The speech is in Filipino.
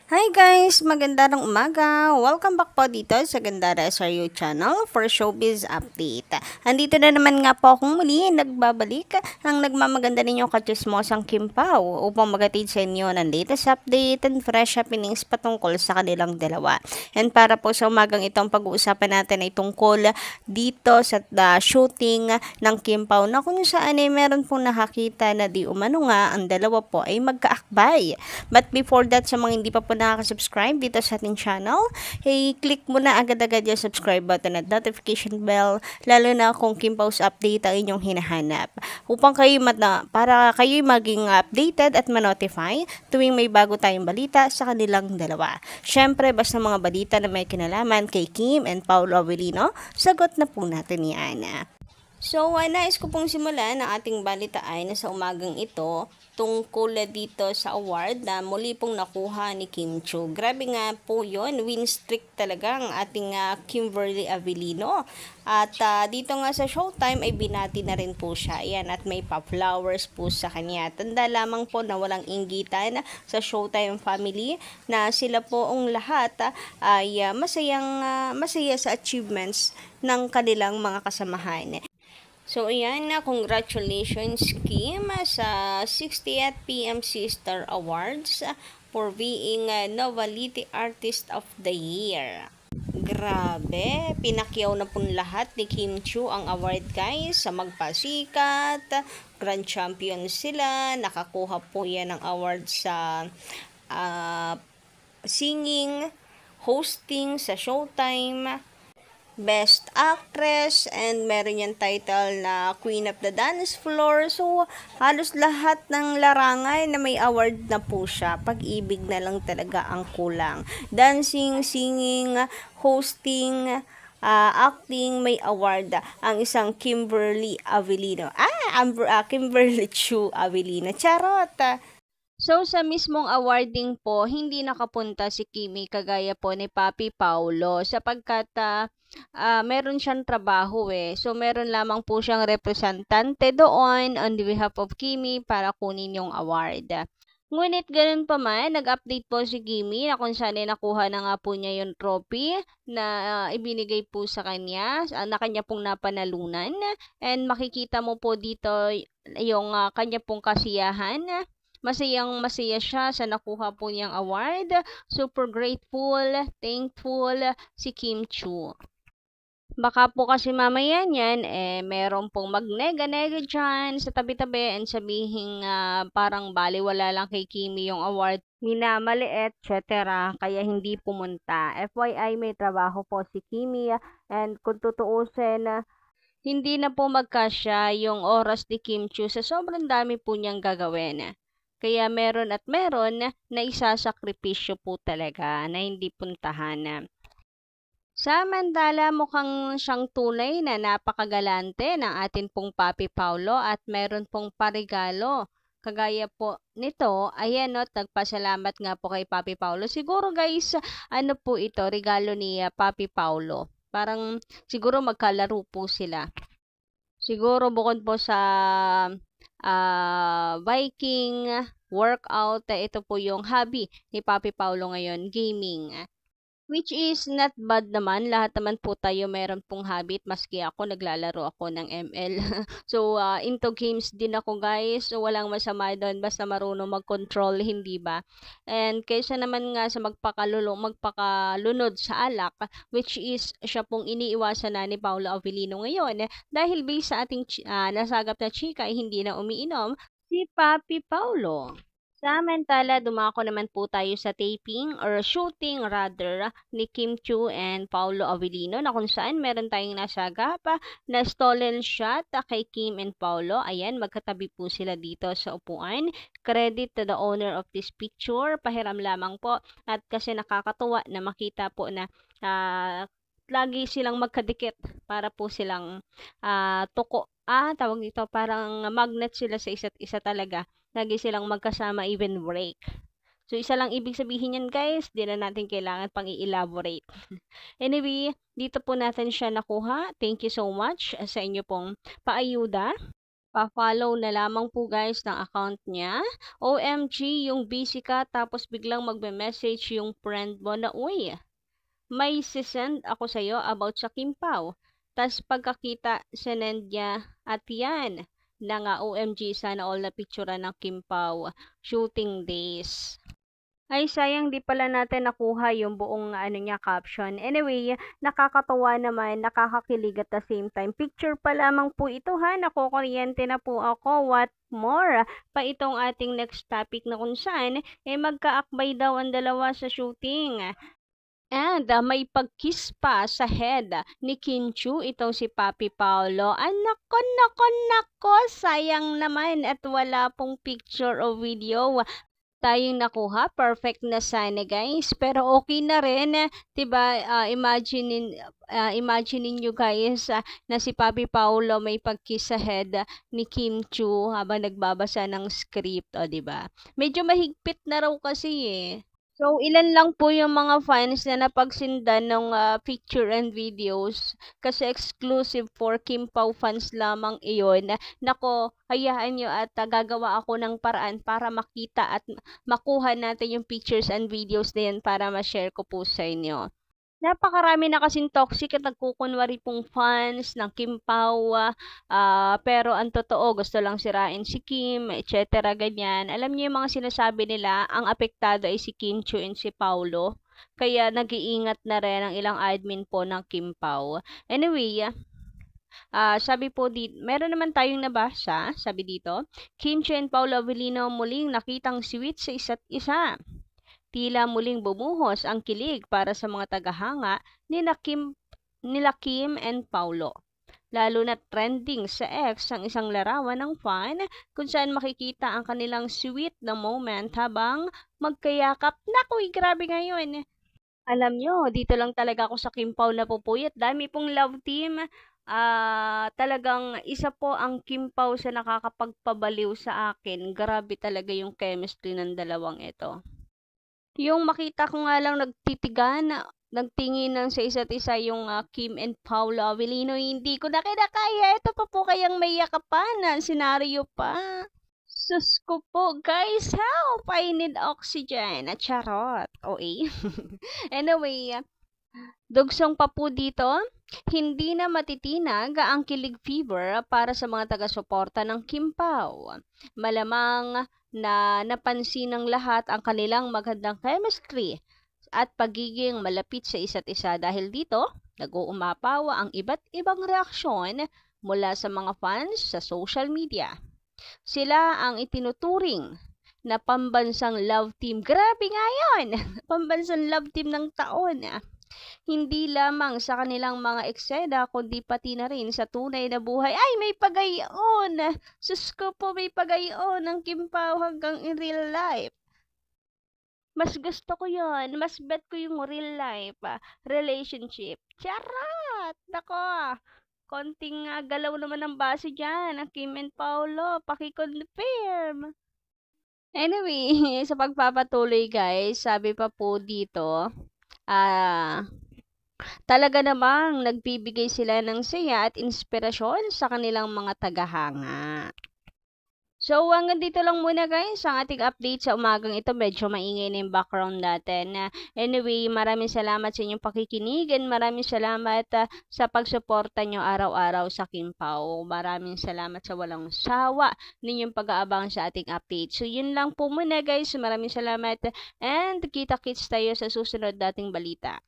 Hi guys! Magandang umaga! Welcome back po dito sa Gandara SRU channel for Showbiz Update. Andito na naman nga po akong muli nagbabalik ang nagmamaganda ninyong katsismosang Kim Pao upang magatid sa inyo ng latest update and fresh happenings patungkol sa kanilang dalawa. And para po sa umagang itong pag-uusapan natin ay tungkol dito sa shooting ng Kim Pao na kung saan ay meron pong nakakita na di umano nga ang dalawa po ay magkaakbay. But before that, sa mga hindi pa po nakaka-subscribe dito sa ating channel, hey, click mo na agad-agad yung subscribe button at notification bell, lalo na kung Kim Pau's update ang inyong hinahanap. Upang kayo para kayo maging updated at ma-notify tuwing may bago tayong balita sa kanilang dalawa. Syempre, basta mga balita na may kinalaman kay Kim and Paolo Avellino, sagot na po natin yan. So, nais ko pong simulan ang ating balitaan na sa umagang ito tungkol dito sa award na muli pong nakuha ni Kim Chiu. Grabe nga po yun, win streak talaga ang ating Kimberly Avellino. At dito nga sa Showtime ay binati na rin po siya. Ayan, at may pa-flowers po sa kanya. Tanda lamang po na walang inggitan sa Showtime family na sila po ang lahat ay masaya sa achievements ng kanilang mga kasamahan. So, ayan na, congratulations Kim sa 60th PMC Star Awards for being Novelty Artist of the Year. Grabe, pinakyaw na po lahat ni Kim Chiu ang award guys sa magpasikat, grand champion sila, nakakuha po yan ng award sa singing, hosting sa Showtime, Best Actress, and meron yung title na Queen of the Dance Floor. So, halos lahat ng larangan na may award na po siya. Pag-ibig na lang talaga ang kulang. Dancing, singing, hosting, acting, may award ang isang Kimberly Avellino. Kimberly Chiu Avellino. Charot! So, sa mismong awarding po, hindi nakapunta si Kimi kagaya po ni Papi Paulo sapagkat meron siyang trabaho eh. So, meron lamang po siyang representante doon on behalf of Kimi para kunin yung award. Ngunit ganun pa man, nag-update po si Kimi na kung saan ay nakuha na nga po niya yung trophy na ibinigay po sa kanya, na kanya pong napanalunan. And makikita mo po dito yung kanya pong kasiyahan. Masaya siya sa nakuha po niyang award. Super grateful, thankful si Kim Chiu. Baka po kasi mamaya niyan, meron pong magnega-nega dyan sa tabi-tabi and sabihin parang baliwala lang kay Kimi yung award, minamali, etc. Kaya hindi pumunta. FYI, may trabaho po si Kimi and kung tutuusin, hindi na po magkasya yung oras ni Kim Chiu sa sobrang dami po niyang gagawin. Kaya meron at meron na isasakripisyo po talaga na hindi puntahan. Samantala, mukhang siyang tunay na napakagalante ng atin pong Papi Paulo at meron pong parigalo. Kagaya po nito, ayan o, nagpasalamat nga po kay Papi Paulo. Siguro guys, ano po ito, regalo ni Papi Paulo. Parang siguro magkalaro po sila. Siguro bukod po sa biking, workout, ito po yung hobby ni Papi Paulo ngayon, gaming. Which is not bad naman. Lahat naman po tayo meron pong habit. Maski ako, naglalaro ako ng ML. So, into games din ako guys. So, walang masama doon. Basta marunong mag-control, hindi ba? And kaysa naman nga sa magpakalunod sa alak, which is siya pong iniiwasan na ni Paolo Avellino ngayon. Dahil based sa ating nasagap na chika ay hindi na umiinom, si Papi Paulo. Samantala, dumako naman po tayo sa taping or shooting rather ni Kim Chiu and Paolo Avellino na kung saan meron tayong nasagap na stolen shot kay Kim and Paolo. Ayan, magkatabi po sila dito sa upuan. Credit to the owner of this picture. Pahiram lamang po at kasi nakakatuwa na makita po na lagi silang magkadikit para po silang tuko. Tawag dito, parang magnet sila sa isa't isa talaga. Lagi silang magkasama even break. So, isa lang ibig sabihin yan guys. Di na natin kailangan pang i-elaborate. Anyway, dito po natin siya nakuha. Thank you so much sa inyo pong paayuda Pa-follow na lamang po guys ng account niya. OMG, yung busy ka tapos biglang magme-message yung friend mo na, uy, may sisend ako sa'yo about sa Kim Pao. Tas pagkakita, sinend niya at yan na nga OMG, sana all na picture ng Kim Pao shooting days. Ay, sayang di pala natin nakuha yung buong ano niya caption. Anyway, nakakatawa naman, nakakakilig at the same time. Picture pa lamang po ito ha, nakukuryente na po ako. What more? Pa itong ating next topic na kung saan, magkaakbay daw ang dalawa sa shooting. And may pag-kiss pa sa head ni Kim Chu, itong si Papi Paolo. Nako, nako, nako, sayang naman at wala pong picture o video tayong nakuha. Perfect na sana guys, pero okay na rin, 'di ba? Imagine niyo guys na si Papi Paolo may pag-kiss sa head ni Kim Chu habang nagbabasa ng script, o 'di ba? Medyo mahigpit na raw kasi eh. So, ilan lang po yung mga fans na napagsindan ng picture and videos kasi exclusive for Kim Pao fans lamang iyon. Nako, hayaan nyo at gagawa ako ng paraan para makita at makuha natin yung pictures and videos na yan para ma-share ko po sa inyo. Napakarami na kasing toxic at nagkukunwari pong fans ng Kim Pao, pero ang totoo gusto lang sirain si Kim, etc. ganyan. Alam niyo yung mga sinasabi nila, ang apektado ay si Kim Chu and si Paulo. Kaya nag-iingat na rin ang ilang admin po ng Kim Pao. Anyway, sabi po dito, meron naman tayong nabasa, sabi dito, Kim Chu and Paulo Avellino muling nakitang sweet sa isa't isa. Tila muling bumuhos ang kilig para sa mga tagahanga nila Kim and Paulo. Lalo na trending sa X ang isang larawan ng fan kung saan makikita ang kanilang sweet na moment habang magkayakap. Naku, grabe ngayon. Alam nyo, dito lang talaga ako sa Kim Pao napupuyat. Dami pong love team. Talagang isa po ang Kim Pao sa nakakapagpabaliw sa akin. Grabe talaga yung chemistry ng dalawang ito. Yung makita ko nga lang nagtinginan sa isa't isa yung Kim and Paulo Avellino, hindi ko na kinakaya. Ito pa po kayang may yakapan, senaryo pa. Sus ko po, guys, help! I need oxygen. Charot. Okay. Anyway, dugsong pa po dito, hindi na matitinag ang kilig fever para sa mga taga-suporta ng Kim Pao. Malamang na napansin ng lahat ang kanilang magandang chemistry at pagiging malapit sa isa't isa. Dahil dito, nag-uumapaw ang iba't ibang reaksyon mula sa mga fans sa social media. Sila ang itinuturing na pambansang love team. Grabe nga yun! Pambansang love team ng taon. Hindi lamang sa kanilang mga eksena, kundi pati na rin sa tunay na buhay. Ay, may pagayon! Sus ko po, may pagayon ng Kim Pao hanggang in real life. Mas gusto ko yon, mas bet ko yung real life relationship. Charot! Nako, konting galaw naman ng base dyan, ang Kim and Paulo, paki-confirm. Anyway, sa pagpapatuloy guys, sabi pa po dito, talaga namang nagbibigay sila ng saya at inspirasyon sa kanilang mga tagahanga. So, hanggang dito lang muna guys ang ating update sa umagang ito. Medyo maingay na yung background natin. Anyway, maraming salamat sa inyong pakikinig and maraming salamat sa pagsuporta nyo araw-araw sa Kim Pao. Maraming salamat sa walang sawa ninyong pag-aabang sa ating update. So, yun lang po muna guys. Maraming salamat and kita-kits tayo sa susunod dating balita.